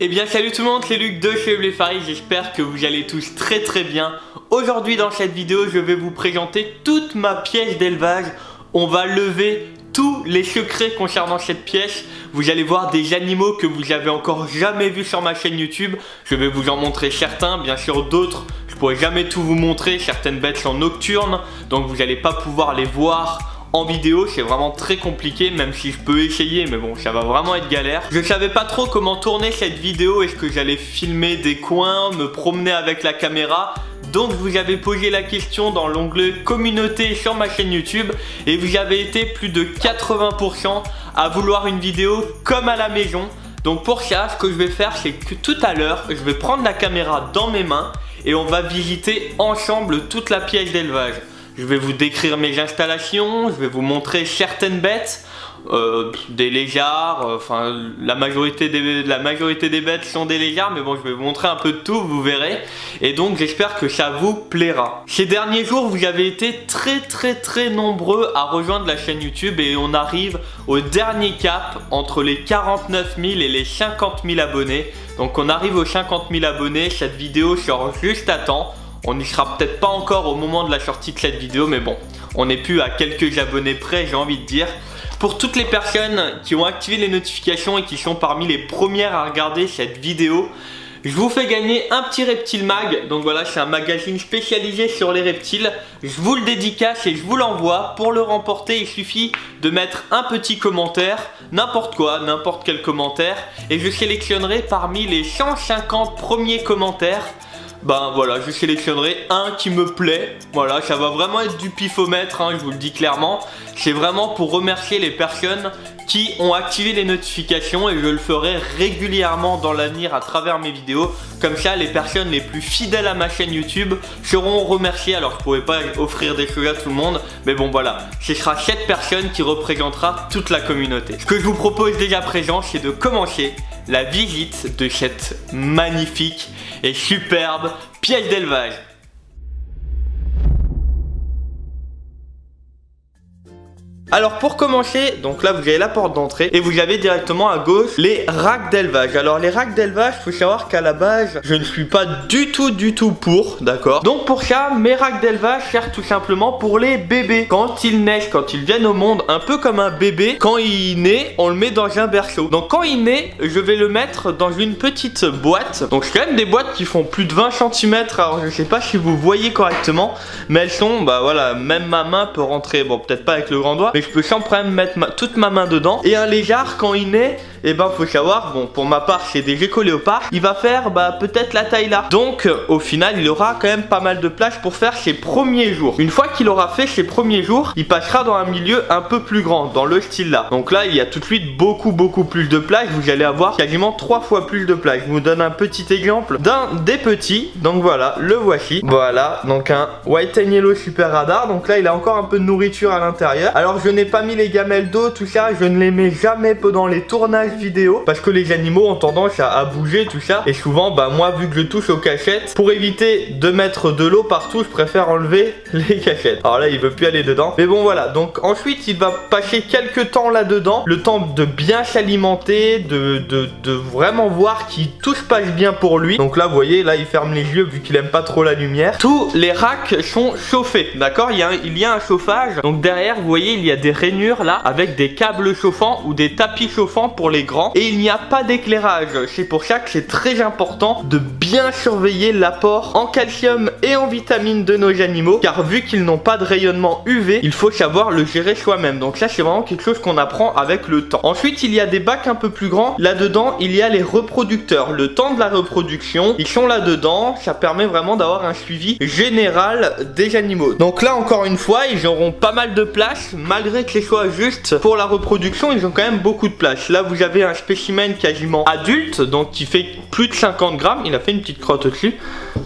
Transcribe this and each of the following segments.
Eh bien salut tout le monde, c'est Luc de chez Blefari, j'espère que vous allez tous très bien. Aujourd'hui dans cette vidéo, je vais vous présenter toute ma pièce d'élevage. On va lever tous les secrets concernant cette pièce. Vous allez voir des animaux que vous avez encore jamais vus sur ma chaîne YouTube. Je vais vous en montrer certains, bien sûr d'autres je pourrai jamais tout vous montrer. Certaines bêtes sont nocturnes, donc vous n'allez pas pouvoir les voir en vidéo, c'est vraiment très compliqué, même si je peux essayer, mais bon, ça va vraiment être galère. Je savais pas trop comment tourner cette vidéo, est-ce que j'allais filmer des coins, me promener avec la caméra. Donc vous avez posé la question dans l'onglet communauté sur ma chaîne YouTube et vous avez été plus de 80% à vouloir une vidéo comme à la maison. Donc pour ça, ce que je vais faire, c'est que tout à l'heure, je vais prendre la caméra dans mes mains et on va visiter ensemble toute la pièce d'élevage. Je vais vous décrire mes installations, je vais vous montrer certaines bêtes, des lézards, enfin la majorité des bêtes sont des lézards, mais bon je vais vous montrer un peu de tout, vous verrez. Et donc j'espère que ça vous plaira. Ces derniers jours vous avez été très nombreux à rejoindre la chaîne YouTube et on arrive au dernier cap entre les 49 000 et les 50 000 abonnés. Donc on arrive aux 50 000 abonnés, cette vidéo sort juste à temps. On n'y sera peut-être pas encore au moment de la sortie de cette vidéo, mais bon, on n'est plus à quelques abonnés près, j'ai envie de dire. Pour toutes les personnes qui ont activé les notifications et qui sont parmi les premières à regarder cette vidéo, je vous fais gagner un petit Reptile Mag. Donc voilà, c'est un magazine spécialisé sur les reptiles. Je vous le dédicace et je vous l'envoie. Pour le remporter, il suffit de mettre un petit commentaire, n'importe quoi, n'importe quel commentaire, et je sélectionnerai parmi les 150 premiers commentaires. Ben voilà, je sélectionnerai un qui me plaît. Voilà, ça va vraiment être du pifomètre, hein, je vous le dis clairement. C'est vraiment pour remercier les personnes qui ont activé les notifications et je le ferai régulièrement dans l'avenir à travers mes vidéos. Comme ça, les personnes les plus fidèles à ma chaîne YouTube seront remerciées. Alors, je ne pourrais pas offrir des choses à tout le monde, mais bon voilà, ce sera cette personne qui représentera toute la communauté. Ce que je vous propose dès à présent, c'est de commencer la visite de cette magnifique et superbe pièce d'élevage. Alors pour commencer, donc là vous avez la porte d'entrée et vous avez directement à gauche les racks d'élevage. Alors les racks d'élevage, faut savoir qu'à la base je ne suis pas du tout pour, d'accord. Donc pour ça, mes racks d'élevage servent tout simplement pour les bébés. Quand ils naissent, quand ils viennent au monde, un peu comme un bébé, quand il naît, on le met dans un berceau. Donc quand il naît, je vais le mettre dans une petite boîte. Donc c'est quand même des boîtes qui font plus de 20 cm. Alors je sais pas si vous voyez correctement, mais elles sont, bah voilà, même ma main peut rentrer, bon peut-être pas avec le grand doigt, mais je peux sans problème mettre toute ma main dedans. Et un lézard quand il naît, et ben faut savoir, bon pour ma part c'est des geckos léopards, il va faire peut-être la taille là. Donc au final il aura quand même pas mal de place pour faire ses premiers jours. Une fois qu'il aura fait ses premiers jours, il passera dans un milieu un peu plus grand, dans le style là. Donc là il y a tout de suite beaucoup plus de place. Vous allez avoir quasiment 3 fois plus de place. Je vous donne un petit exemple d'un des petits. Donc voilà, le voici. Voilà, donc un White and Yellow Super Radar. Donc là il a encore un peu de nourriture à l'intérieur. Alors je n'ai pas mis les gamelles d'eau, tout ça, je ne les mets jamais pendant les tournages vidéo parce que les animaux ont tendance à bouger, tout ça. Et souvent, moi vu que je touche aux cachettes, pour éviter de mettre de l'eau partout, je préfère enlever les cachettes. Alors là, il veut plus aller dedans. Mais bon, voilà. Donc ensuite, il va passer quelques temps là-dedans, le temps de bien s'alimenter, de vraiment voir que tout se passe bien pour lui. Donc là, vous voyez, là, il ferme les yeux vu qu'il aime pas trop la lumière. Tous les racks sont chauffés, d'accord. Il y a un chauffage. Donc derrière, vous voyez, il y a des rainures là avec des câbles chauffants ou des tapis chauffants pour les grands et il n'y a pas d'éclairage. C'est pour ça que c'est très important de bien surveiller l'apport en calcium et en vitamines de nos animaux, car vu qu'ils n'ont pas de rayonnement UV, il faut savoir le gérer soi-même. Donc ça c'est vraiment quelque chose qu'on apprend avec le temps. Ensuite il y a des bacs un peu plus grands. Là-dedans il y a les reproducteurs. Le temps de la reproduction, ils sont là-dedans. Ça permet vraiment d'avoir un suivi général des animaux. Donc là encore une fois, ils auront pas mal de place, malgré que ce soit juste pour la reproduction, ils ont quand même beaucoup de place. Là vous avez un spécimen quasiment adulte, donc qui fait plus de 50 grammes. Il a fait une petite crotte au-dessus.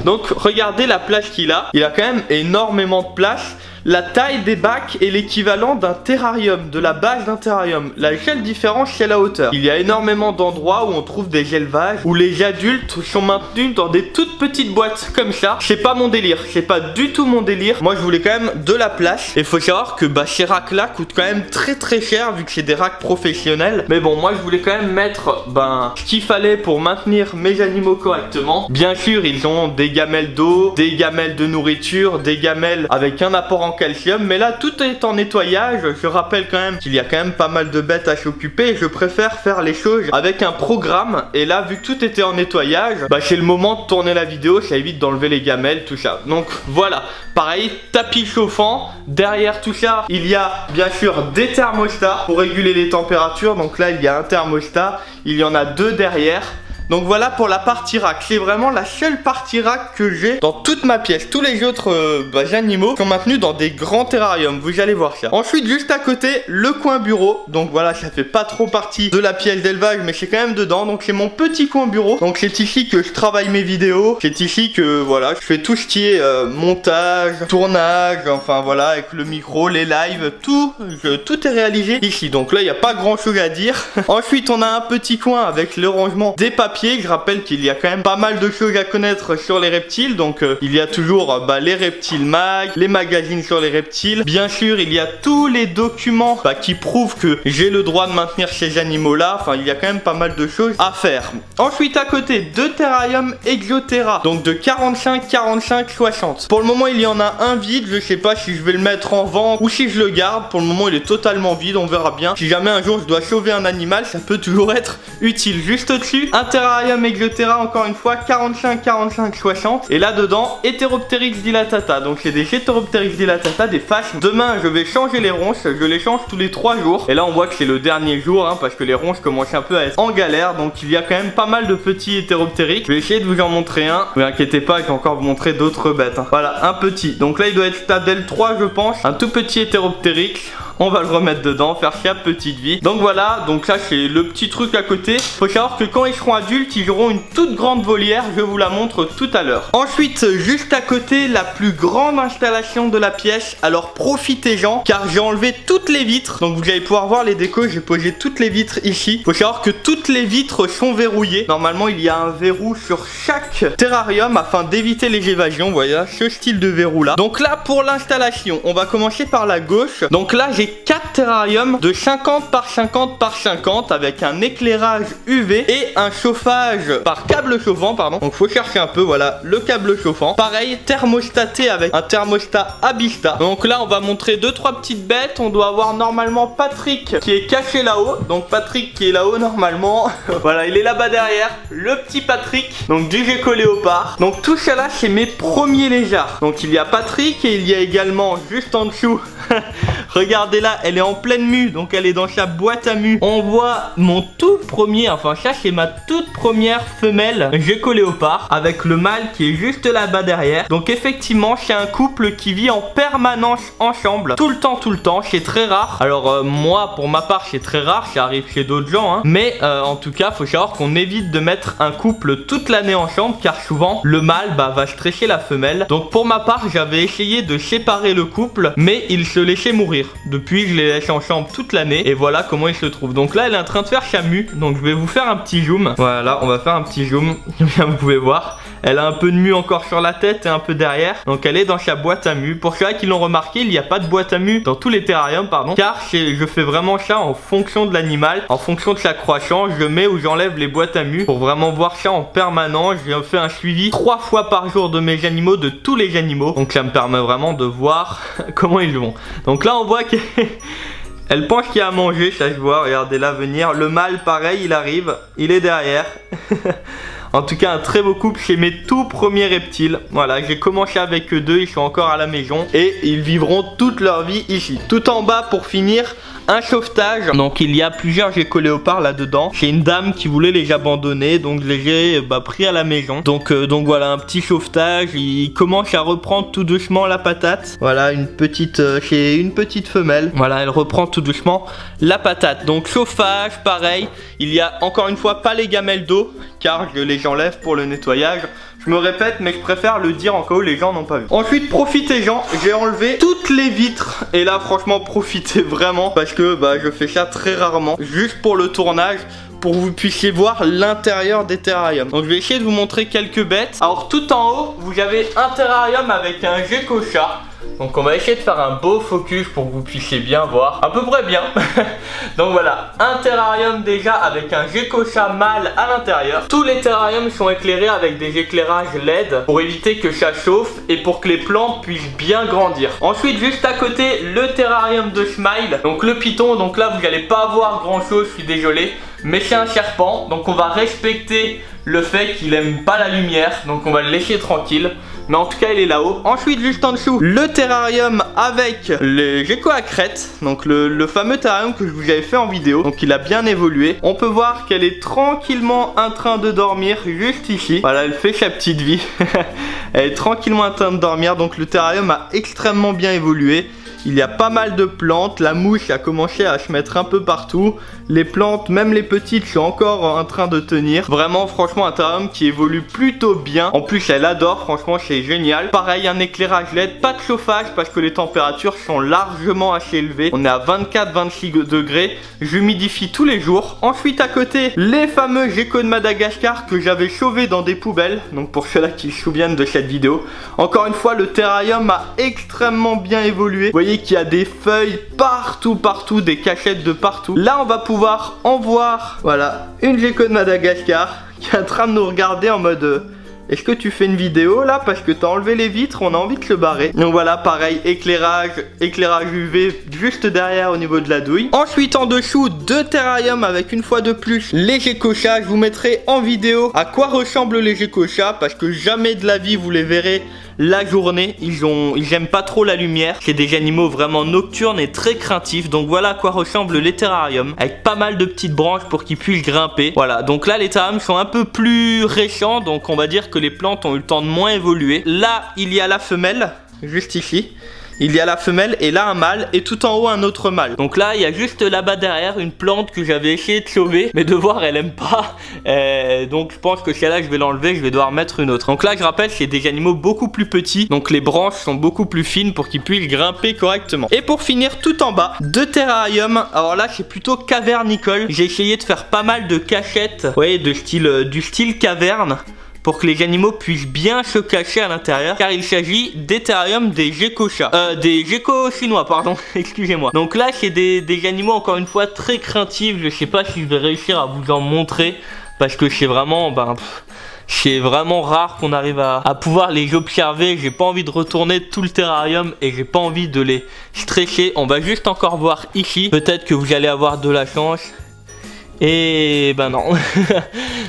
Donc regardez la place qu'il a. Il a quand même énormément de place. La taille des bacs est l'équivalent d'un terrarium, de la base d'un terrarium. La seule différence, c'est la hauteur. Il y a énormément d'endroits où on trouve des élevages où les adultes sont maintenus dans des toutes petites boîtes comme ça. C'est pas mon délire, c'est pas du tout mon délire. Moi, je voulais quand même de la place. Et faut savoir que ces racks là coûtent quand même très cher vu que c'est des racks professionnels. Mais bon, moi, je voulais voulais quand même mettre ce qu'il fallait pour maintenir mes animaux correctement. Bien sûr, ils ont des gamelles d'eau, des gamelles de nourriture, des gamelles avec un apport en calcium, mais là tout est en nettoyage. Je rappelle quand même qu'il y a quand même pas mal de bêtes à s'occuper et je préfère faire les choses avec un programme. Et là, vu que tout était en nettoyage, c'est le moment de tourner la vidéo, ça évite d'enlever les gamelles, tout ça. Donc voilà, pareil, tapis chauffant. Derrière tout ça, il y a bien sûr des thermostats pour réguler les températures. Donc là, il y a un thermostat, il y en a deux derrière. Donc voilà pour la partie rack. C'est vraiment la seule partie rack que j'ai dans toute ma pièce. Tous les autres animaux sont maintenus dans des grands terrariums. Vous allez voir ça. Ensuite, juste à côté, le coin bureau. Donc voilà, ça fait pas trop partie de la pièce d'élevage, mais c'est quand même dedans. Donc c'est mon petit coin bureau. Donc c'est ici que je travaille mes vidéos. C'est ici que voilà, je fais tout ce qui est montage, tournage, enfin voilà, avec le micro, les lives, tout est réalisé ici. Donc là, il n'y a pas grand chose à dire. Ensuite, on a un petit coin avec le rangement des papiers. Je rappelle qu'il y a quand même pas mal de choses à connaître sur les reptiles. Donc il y a toujours les reptiles mag, les magazines sur les reptiles. Bien sûr, il y a tous les documents qui prouvent que j'ai le droit de maintenir ces animaux là. Enfin, il y a quand même pas mal de choses à faire. Ensuite, à côté, deux terrariums Exoterra, donc de 45, 45, 60. Pour le moment, il y en a un vide. Je sais pas si je vais le mettre en vente ou si je le garde. Pour le moment, il est totalement vide. On verra bien. Si jamais un jour je dois sauver un animal, ça peut toujours être utile. Juste au-dessus, un terrarium Exoterra, encore une fois, 45, 45, 60. Et là dedans, Heteropteryx dilatata. Donc c'est des Heteropteryx dilatata, des faces. Demain, je vais changer les ronces. Je les change tous les 3 jours. Et là, on voit que c'est le dernier jour, parce que les ronces commencent un peu à être en galère. Donc il y a quand même pas mal de petits Heteropteryx. Je vais essayer de vous en montrer un. Ne vous inquiétez pas, je vais encore vous montrer d'autres bêtes. Voilà, un petit. Donc là, il doit être stade L3, je pense. Un tout petit Heteropteryx. On va le remettre dedans, faire sa petite vie. Donc voilà, donc ça c'est le petit truc à côté. Faut savoir que quand ils seront adultes, ils auront une toute grande volière. Je vous la montre tout à l'heure. Ensuite, juste à côté, la plus grande installation de la pièce. Alors profitez-en, car j'ai enlevé toutes les vitres. Donc vous allez pouvoir voir les décos, j'ai posé toutes les vitres ici. Faut savoir que toutes les vitres sont verrouillées. Normalement, il y a un verrou sur chaque terrarium afin d'éviter les évasions. Vous voyez, ce style de verrou là. Donc là, pour l'installation, on va commencer par la gauche. Donc là, j'ai 4 terrariums de 50 par 50 par 50 avec un éclairage UV et un chauffage par câble chauffant, pardon. Donc faut chercher un peu, voilà, le câble chauffant. Pareil, thermostaté avec un thermostat Abista. Donc là, on va montrer 2-3 petites bêtes. On doit avoir normalement Patrick qui est caché là-haut. Donc Patrick qui est là-haut normalement. Voilà, il est là-bas derrière. Le petit Patrick, donc du gecko léopard. Donc tout ça là, c'est mes premiers lézards. Donc il y a Patrick et il y a également juste en dessous regardez là, elle est en pleine mue, donc elle est dans sa boîte à mue. On voit mon tout premier, enfin ça c'est ma toute première femelle gecko léopard avec le mâle qui est juste là-bas derrière. Donc effectivement c'est un couple qui vit en permanence ensemble, tout le temps, c'est très rare. Alors moi pour ma part c'est très rare, ça arrive chez d'autres gens mais en tout cas faut savoir qu'on évite de mettre un couple toute l'année ensemble car souvent le mâle va stresser la femelle. Donc pour ma part j'avais essayé de séparer le couple mais il se laissait mourir. Depuis je les laisse ensemble toute l'année et voilà comment ils se trouvent. Donc là elle est en train de faire sa mue, donc je vais vous faire un petit zoom. Voilà, on va faire un petit zoom, comme vous pouvez voir. Elle a un peu de mue encore sur la tête et un peu derrière. Donc elle est dans sa boîte à mue. Pour ceux qui l'ont remarqué, il n'y a pas de boîte à mue dans tous les terrariums, pardon. Car je fais vraiment ça en fonction de l'animal, en fonction de sa croissance. Je mets ou j'enlève les boîtes à mue pour vraiment voir ça en permanence. Je fais un suivi 3 fois par jour de mes animaux, de tous les animaux. Donc ça me permet vraiment de voir comment ils vont. Donc là on voit que... Elle pense qu'il y a à manger, ça se voit, regardez là venir. Le mâle pareil, il arrive, il est derrière. En tout cas un très beau couple, c'est mes tout premiers reptiles. Voilà, j'ai commencé avec eux deux, ils sont encore à la maison. Et ils vivront toute leur vie ici. Tout en bas pour finir, un sauvetage. Donc il y a plusieurs gecko léopards là-dedans. C'est une dame qui voulait les abandonner, donc je les ai pris à la maison. Donc voilà, un petit sauvetage. Il commence à reprendre tout doucement la patate. Voilà, c'est une petite femelle. Voilà, elle reprend tout doucement la patate. Donc chauffage, pareil. Il y a encore une fois pas les gamelles d'eau, car je les enlève pour le nettoyage. Je me répète, mais je préfère le dire en cas où les gens n'ont pas vu. Ensuite, profitez-en, j'ai enlevé toutes les vitres. Et là, franchement, profitez vraiment. Parce que je fais ça très rarement. Juste pour le tournage, pour que vous puissiez voir l'intérieur des terrariums. Donc je vais essayer de vous montrer quelques bêtes. Alors tout en haut, vous avez un terrarium avec un gecko chat. Donc on va essayer de faire un beau focus pour que vous puissiez bien voir, à peu près bien. Donc voilà, un terrarium déjà avec un gecko-chat mâle à l'intérieur. Tous les terrariums sont éclairés avec des éclairages LED pour éviter que ça chauffe et pour que les plantes puissent bien grandir. Ensuite, juste à côté, le terrarium de Smile, donc le python. Donc là, vous n'allez pas voir grand chose, je suis désolé, mais c'est un serpent, donc on va respecter le fait qu'il aime pas la lumière, donc on va le laisser tranquille. Mais en tout cas il est là-haut. Ensuite juste en dessous, le terrarium avec les geckos à crête. Donc le fameux terrarium que je vous avais fait en vidéo. Donc il a bien évolué. On peut voir qu'elle est tranquillement en train de dormir juste ici. Voilà, elle fait sa petite vie. Elle est tranquillement en train de dormir. Donc le terrarium a extrêmement bien évolué. Il y a pas mal de plantes, la mouche a commencé à se mettre un peu partout. Les plantes, même les petites, sont encore en train de tenir. Vraiment, franchement, un terrarium qui évolue plutôt bien. En plus, elle adore, franchement, c'est génial. Pareil, un éclairage LED, pas de chauffage parce que les températures sont largement assez élevées. On est à 24-26 degrés. J'humidifie tous les jours. Ensuite, à côté, les fameux geckos de Madagascar que j'avais sauvés dans des poubelles. Donc, pour ceux-là qui se souviennent de cette vidéo. Encore une fois, le terrarium a extrêmement bien évolué. Vous voyez qu'il y a des feuilles partout, des cachettes de partout. Là, on va pouvoir en voir, voilà, une gecko de Madagascar qui est en train de nous regarder en mode est-ce que tu fais une vidéo là parce que t'as enlevé les vitres, on a envie de se barrer. Donc voilà, pareil, éclairage UV juste derrière au niveau de la douille. Ensuite en dessous, deux terrariums avec une fois de plus les gecko-chats. Je vous mettrai en vidéo à quoi ressemblent les gecko-chats parce que jamais de la vie vous les verrez la journée. Ils aiment pas trop la lumière. C'est des animaux vraiment nocturnes et très craintifs. Donc voilà à quoi ressemblent les terrariums, avec pas mal de petites branches pour qu'ils puissent grimper. Voilà, donc là les terrariums sont un peu plus récents. Donc on va dire que les plantes ont eu le temps de moins évoluer. Là il y a la femelle, juste ici. Il y a la femelle et là un mâle et tout en haut un autre mâle. Donc là il y a juste là-bas derrière une plante que j'avais essayé de sauver, mais de voir elle aime pas. Donc je pense que celle-là je vais l'enlever, je vais devoir mettre une autre. Donc là je rappelle c'est des animaux beaucoup plus petits, donc les branches sont beaucoup plus fines pour qu'ils puissent grimper correctement. Et pour finir tout en bas, deux terrariums. Alors là c'est plutôt cavernicole. J'ai essayé de faire pas mal de cachettes, vous voyez, du style caverne, pour que les animaux puissent bien se cacher à l'intérieur, car il s'agit des terrariums des gecko-chats, des geckos chinois, pardon, excusez-moi. Donc là c'est des animaux encore une fois très craintifs. Je sais pas si je vais réussir à vous en montrer parce que c'est vraiment, c'est vraiment rare qu'on arrive à pouvoir les observer. J'ai pas envie de retourner tout le terrarium et j'ai pas envie de les stresser. On va juste encore voir ici, peut-être que vous allez avoir de la chance. Et ben non,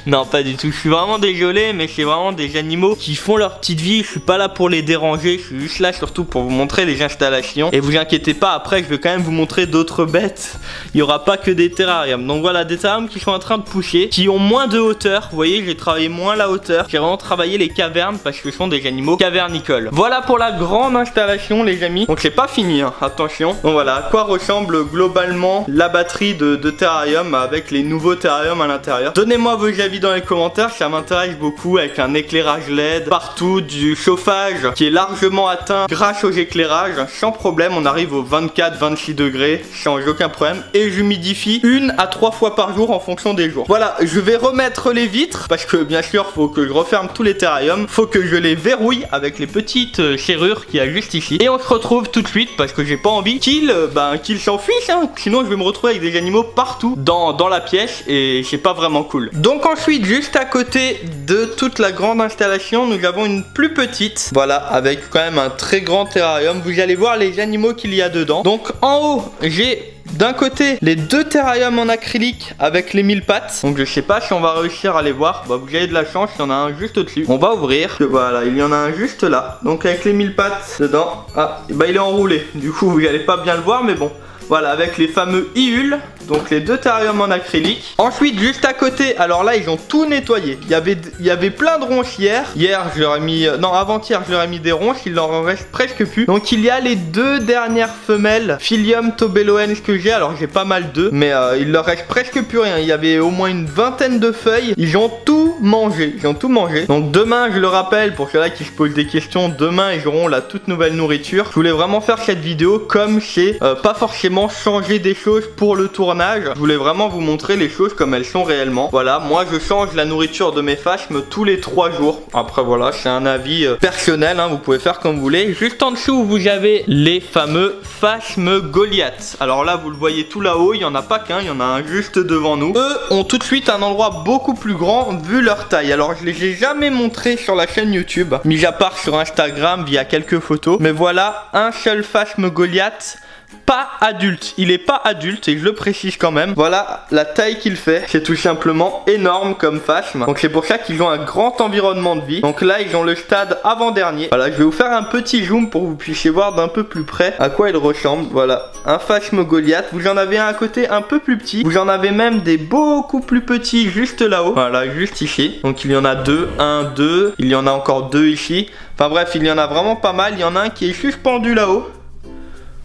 non pas du tout, je suis vraiment désolé, mais c'est vraiment des animaux qui font leur petite vie. Je suis pas là pour les déranger, je suis juste là surtout pour vous montrer les installations. Et vous inquiétez pas, après je vais quand même vous montrer d'autres bêtes. Il n'y aura pas que des terrariums. Donc voilà, des terrariums qui sont en train de pousser, qui ont moins de hauteur. Vous voyez, j'ai travaillé moins la hauteur. J'ai vraiment travaillé les cavernes parce que ce sont des animaux cavernicoles. Voilà pour la grande installation les amis. Donc c'est pas fini, hein, attention. Donc voilà, à quoi ressemble globalement la batterie de terrarium avec les nouveaux terrariums à l'intérieur. Donnez-moi vos avis dans les commentaires, ça m'intéresse beaucoup, avec un éclairage LED partout, du chauffage qui est largement atteint grâce aux éclairages. Sans problème, on arrive aux 24-26 degrés sans aucun problème. Et j'humidifie 1 à 3 fois par jour en fonction des jours. Voilà, je vais remettre les vitres parce que bien sûr, faut que je referme tous les terrariums. Faut que je les verrouille avec les petites serrures qu'il y a juste ici. Et on se retrouve tout de suite parce que j'ai pas envie qu'ils s'enfuissent, hein. Sinon je vais me retrouver avec des animaux partout dans la pièce et c'est pas vraiment cool. Donc ensuite, juste à côté de toute la grande installation, nous avons une plus petite, voilà, avec quand même un très grand terrarium. Vous allez voir les animaux qu'il y a dedans. Donc en haut, j'ai d'un côté les deux terrariums en acrylique avec les 1000 pattes. Donc je sais pas si on va réussir à les voir. Bah, vous avez de la chance, il y en a un juste au-dessus. On va ouvrir. Voilà, il y en a un juste là. Donc avec les 1000 pattes dedans. Ah, bah il est enroulé. Du coup, vous n'allez pas bien le voir, mais bon. Voilà, avec les fameux iules, donc les deux terrariums en acrylique. Ensuite, juste à côté, alors là, ils ont tout nettoyé. Il y avait plein de ronces hier. Hier, je leur ai mis... non, avant-hier, je leur ai mis des ronces. Il leur en reste presque plus. Donc, il y a les deux dernières femelles Phyllium tobeloense que j'ai. Alors, j'ai pas mal d'œufs, mais il leur reste presque plus rien. Il y avait au moins une vingtaine de feuilles. Ils ont tout mangé. Ils ont tout mangé. Donc, demain, je le rappelle, pour ceux-là qui se posent des questions, demain, ils auront la toute nouvelle nourriture. Je voulais vraiment faire cette vidéo comme c'est pas forcément forcément changer des choses pour le tournage. Je voulais vraiment vous montrer les choses comme elles sont réellement. Voilà, moi je change la nourriture de mes phasmes tous les 3 jours. Après voilà, c'est un avis personnel, hein, vous pouvez faire comme vous voulez. Juste en dessous, vous avez les fameux phasmes Goliath. Alors là, vous le voyez tout là-haut, il n'y en a pas qu'un, il y en a un juste devant nous. Eux ont tout de suite un endroit beaucoup plus grand vu leur taille. Alors je les ai jamais montrés sur la chaîne YouTube, mis à part sur Instagram via quelques photos. Mais voilà, un seul phasme Goliath. Pas adulte, il est pas adulte et je le précise quand même. Voilà la taille qu'il fait, c'est tout simplement énorme comme phasme. Donc c'est pour ça qu'ils ont un grand environnement de vie. Donc là ils ont le stade avant-dernier. Voilà, je vais vous faire un petit zoom pour que vous puissiez voir d'un peu plus près à quoi il ressemble. Voilà, un phasme Goliath. Vous en avez un à côté un peu plus petit. Vous en avez même des beaucoup plus petits juste là-haut. Voilà, juste ici. Donc il y en a deux, un, deux. Il y en a encore deux ici. Enfin bref, il y en a vraiment pas mal. Il y en a un qui est suspendu là-haut.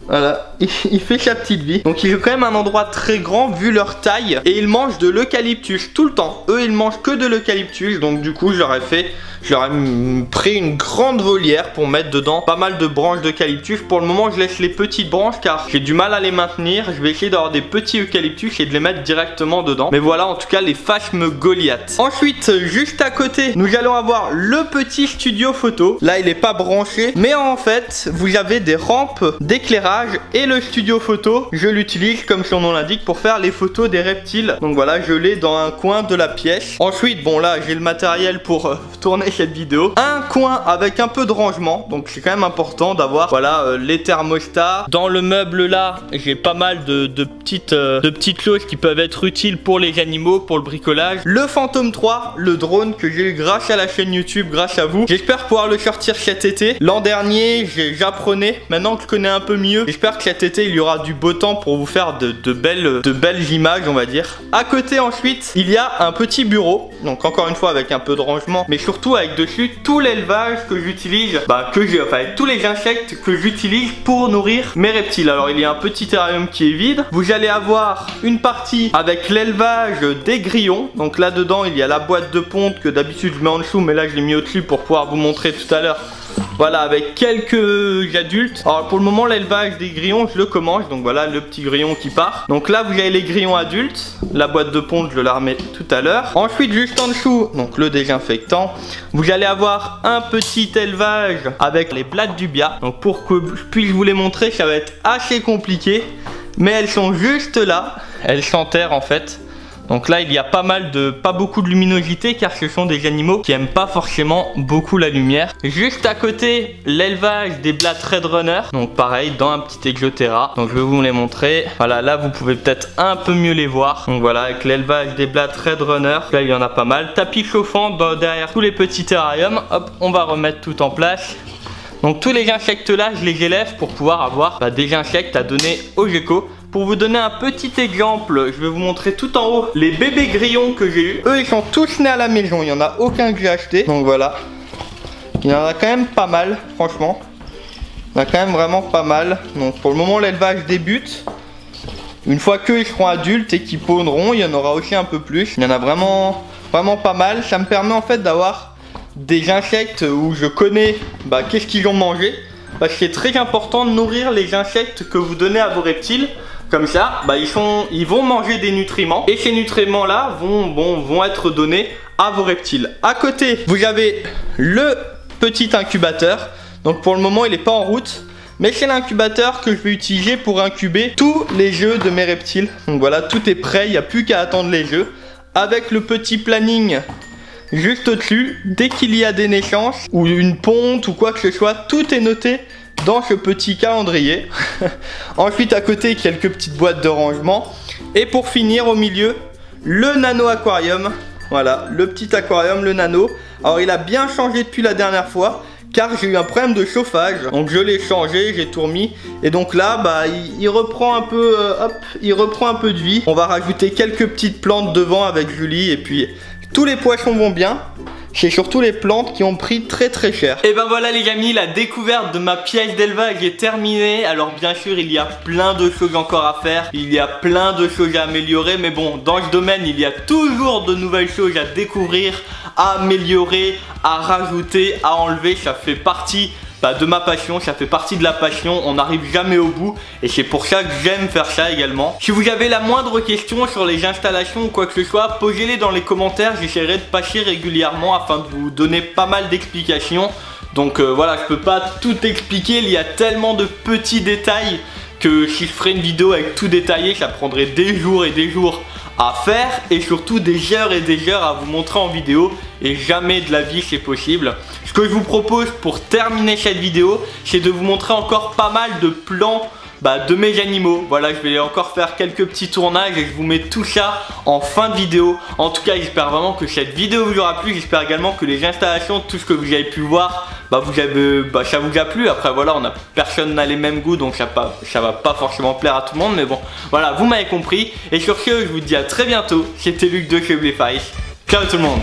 Voilà, il fait sa petite vie. Donc ils ont quand même un endroit très grand vu leur taille. Et ils mangent de l'eucalyptus tout le temps. Eux ils mangent que de l'eucalyptus. Donc du coup j'aurais pris une grande volière pour mettre dedans pas mal de branches d'eucalyptus. Pour le moment je laisse les petites branches car j'ai du mal à les maintenir. Je vais essayer d'avoir des petits eucalyptus et de les mettre directement dedans. Mais voilà en tout cas les phasmes Goliath. Ensuite juste à côté nous allons avoir le petit studio photo. Là il n'est pas branché. Mais en fait vous avez des rampes d'éclairage. Et le studio photo, je l'utilise comme son nom l'indique pour faire les photos des reptiles. Donc voilà, je l'ai dans un coin de la pièce. Ensuite, bon là, j'ai le matériel pour tourner cette vidéo. Un coin avec un peu de rangement. Donc c'est quand même important d'avoir, voilà, les thermostats. Dans le meuble là, j'ai pas mal de petites choses qui peuvent être utiles pour les animaux, pour le bricolage. Le Phantom 3, le drone que j'ai eu grâce à la chaîne YouTube, grâce à vous. J'espère pouvoir le sortir cet été. L'an dernier, j'apprenais. Maintenant que je connais un peu mieux, j'espère que cet été il y aura du beau temps pour vous faire de belles images on va dire. À côté ensuite il y a un petit bureau. Donc encore une fois avec un peu de rangement. Mais surtout avec dessus tout l'élevage que j'utilise. Avec tous les insectes que j'utilise pour nourrir mes reptiles. Alors il y a un petit terrarium qui est vide. Vous allez avoir une partie avec l'élevage des grillons. Donc là dedans il y a la boîte de ponte que d'habitude je mets en dessous. Mais là je l'ai mis au-dessus pour pouvoir vous montrer tout à l'heure. Voilà, avec quelques adultes. Alors pour le moment l'élevage des grillons je le commence. Donc voilà le petit grillon qui part. Donc là vous avez les grillons adultes. La boîte de ponte je la remets tout à l'heure. Ensuite juste en dessous, donc le désinfectant. Vous allez avoir un petit élevage avec les blattes du bia. Donc pour que je puisse vous les montrer ça va être assez compliqué. Mais elles sont juste là. Elles s'enterrent en fait. Donc là il y a pas beaucoup de luminosité car ce sont des animaux qui aiment pas forcément beaucoup la lumière. Juste à côté l'élevage des blattes Red Runner. Donc pareil dans un petit Exoterra. Donc je vais vous les montrer. Voilà là vous pouvez peut-être un peu mieux les voir. Donc voilà avec l'élevage des blattes Red Runner. Là il y en a pas mal. Tapis chauffant derrière tous les petits terrariums. Hop on va remettre tout en place. Donc tous les insectes là je les élève pour pouvoir avoir des insectes à donner aux geckos. Pour vous donner un petit exemple, je vais vous montrer tout en haut les bébés grillons que j'ai eu. Eux ils sont tous nés à la maison, il n'y en a aucun que j'ai acheté. Donc voilà, il y en a quand même pas mal franchement. Il y en a quand même vraiment pas mal. Donc pour le moment l'élevage débute. Une fois qu'ils seront adultes et qu'ils pondront, il y en aura aussi un peu plus. Il y en a vraiment pas mal. Ça me permet en fait d'avoir des insectes où je connais qu'est-ce qu'ils ont mangé. Parce que c'est très important de nourrir les insectes que vous donnez à vos reptiles. Comme ça, ils vont manger des nutriments. Et ces nutriments-là vont être donnés à vos reptiles. À côté, vous avez le petit incubateur. Donc pour le moment, il n'est pas en route. Mais c'est l'incubateur que je vais utiliser pour incuber tous les œufs de mes reptiles. Donc voilà, tout est prêt, il n'y a plus qu'à attendre les œufs. Avec le petit planning juste au-dessus, dès qu'il y a des naissances, ou une ponte, ou quoi que ce soit, tout est noté dans ce petit calendrier. Ensuite à côté quelques petites boîtes de rangement. Et pour finir au milieu le nano aquarium. Voilà le petit aquarium, le nano. Alors il a bien changé depuis la dernière fois car j'ai eu un problème de chauffage. Donc je l'ai changé, j'ai tout remis. Et donc là il reprend un peu il reprend un peu de vie. On va rajouter quelques petites plantes devant avec Julie. Et puis tous les poissons vont bien. C'est surtout les plantes qui ont pris très cher. Et ben voilà les amis, la découverte de ma pièce d'élevage est terminée. Alors bien sûr il y a plein de choses encore à faire. Il y a plein de choses à améliorer. Mais bon, dans ce domaine il y a toujours de nouvelles choses à découvrir, à améliorer, à rajouter, à enlever. Ça fait partie de ma passion, ça fait partie de la passion, on n'arrive jamais au bout et c'est pour ça que j'aime faire ça également. Si vous avez la moindre question sur les installations ou quoi que ce soit, posez-les dans les commentaires, j'essaierai de passer régulièrement afin de vous donner pas mal d'explications. Donc voilà, je peux pas tout expliquer, il y a tellement de petits détails que si je ferais une vidéo avec tout détaillé, ça prendrait des jours et des jours à faire et surtout des heures et des heures à vous montrer en vidéo et jamais de la vie c'est possible. Ce que je vous propose pour terminer cette vidéo, c'est de vous montrer encore pas mal de plans de mes animaux. Voilà, je vais encore faire quelques petits tournages et je vous mets tout ça en fin de vidéo. En tout cas, j'espère vraiment que cette vidéo vous aura plu. J'espère également que les installations, tout ce que vous avez pu voir, ça vous a plu. Après voilà, personne n'a les mêmes goûts, donc ça va pas forcément plaire à tout le monde. Mais bon, voilà, vous m'avez compris. Et sur ce, je vous dis à très bientôt. C'était Luc de chez Blueface. Ciao tout le monde.